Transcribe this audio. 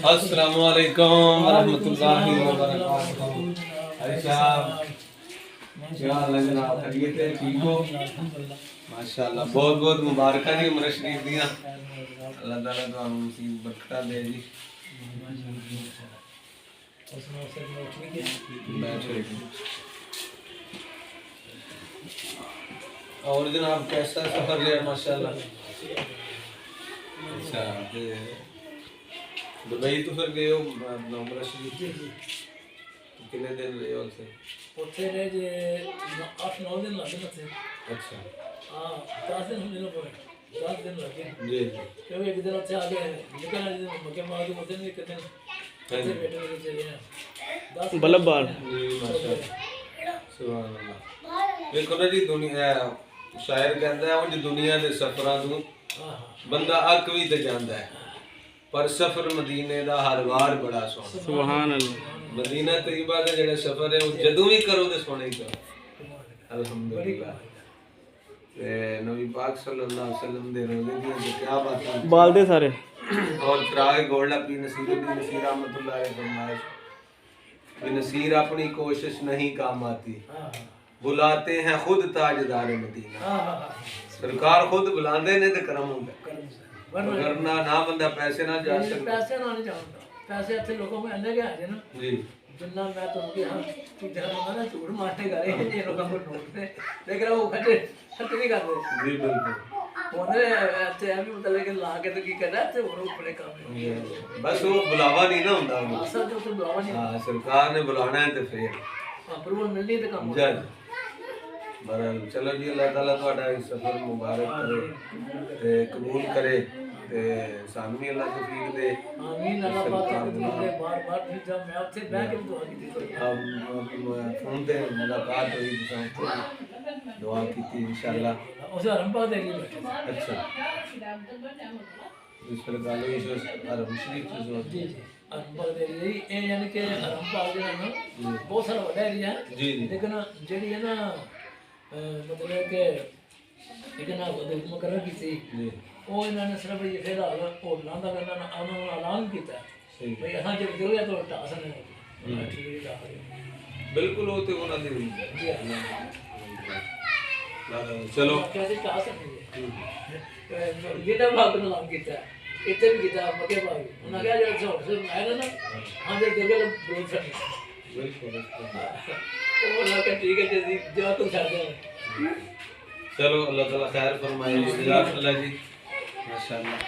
अस्सलामु अलैकुम वरहमतुल्लाहि वबरकातुहू। अच्छा क्या हाल है जनाब, खैरियत है, ठीक हो? माशाअल्लाह, बहुत बहुत मुबारक जी उम्र शरीफ दियां। अल्लाह ताला तुहानू नसीब बरकत दे जी। और जनाब कैसा सफर रहा? माशाअल्लाह। अच्छा, दुबई तो फिर गए हो उम्र शरीफ? कितने दिन रहे हो उत्थे? उत्थे रहे जे 8-9 दिन लगे उत्थे। अच्छा हाँ, 10 दिन होने लगे, 10 दिन लगे जी। क्योंकि एक दिन उत्थे आगे निकलना जी मक्के मार के उस दिन एक दिन उत्थे बैठे हुए चले हैं 10 बल्लभ बाल जी। माशाअल्लाह, सुभान अल्लाह। देखो ना जी, दुनिया शायर कहता है उस दुनिया के सफरां नूं बंदा अक भी ते जांदा है, पर सफर मदीने दा हर वार बड़ा सोहना। सुभान अल्लाह। मदीना तैयबा दा जेड़ा सफर है वो जदों भी करो ते सोहना ही करो। अल्हम्दुलिल्लाह। ते नबी पाक सल्लल्लाहु अलैहि वसल्लम दे रोज़े दी क्या बात बाल दे सारे। और फिराए गोल्डा पी नसीरुद्दीन नसीर रहमतुल्लाह अलैह फरमाए कि नसीर अपनी कोशिश नहीं काम आती, बुलाते हैं खुद ताजदार मदीना। सरकार खुद बुलाते ने ते करम होंदा, वरना ना बंदा पैसे ना जा सकता। पैसे ना नहीं जाता, पैसे इतने लोगों में अन्य क्या है ना जी। जिन्ना मैं तो कि हाँ तू जहाँ ना झूठ मारने का है ये लोगों को नोट में लेकिन वो खर्च नहीं करते जी बिल्कुल। उन्हें ऐसे अभी मतलब कि ला के तो की करना है वो बड़े काम है, बस वो बुलावा नहीं ना होता असल जो तो बुलावा नहीं। हाँ, सरकार ने बुलाना है तो फिर अप्रूवल मिलनी तो काम जज बरल। चलो जी, अल्लाह ताला ਤੁਹਾਡਾ ਇਸ सफर मुबारक करे ते कबूल करे ते सानू भी अल्लाह तौफीक दे। आमीन। अल्लाह पाक ने बार-बार भी जब मैं आपसे बैठ के दुआ की थी हम फोन पे मुलाकात हुई, दुआ की थी इंशाल्लाह। उसे हरम पाक देगी। अच्छा, इस प्रकार से हरम शरीफ से जो जी जी हरम पाक देगी ये यानी कि हरम पाक जो है ना बहुत सारा बड़ा एरिया है जी जी लेकिन जेडी है ना मतलब कि एक ना मुकर्रर की थी जी वो इन्होंने सिर्फ ये फिलहाल होटलों का उन्होंने ऐलान किया सही भाई असां जब जरूरत तो टास ने ठीक है बिल्कुल वो तो होना दी जी चलो कैसे टास नहीं ये तो भाग ने ऐलान किया इतने भी किया मके भाग उन्होंने कहा जब से होटल में आया ना हम जब जगह बोल सकते बिल्कुल वो लगा ठीक है जी जो तुम छाड़ दो। चलो अल्लाह ताला खैर फरमाए। जज़ाकल्लाह जी, माशाअल्लाह।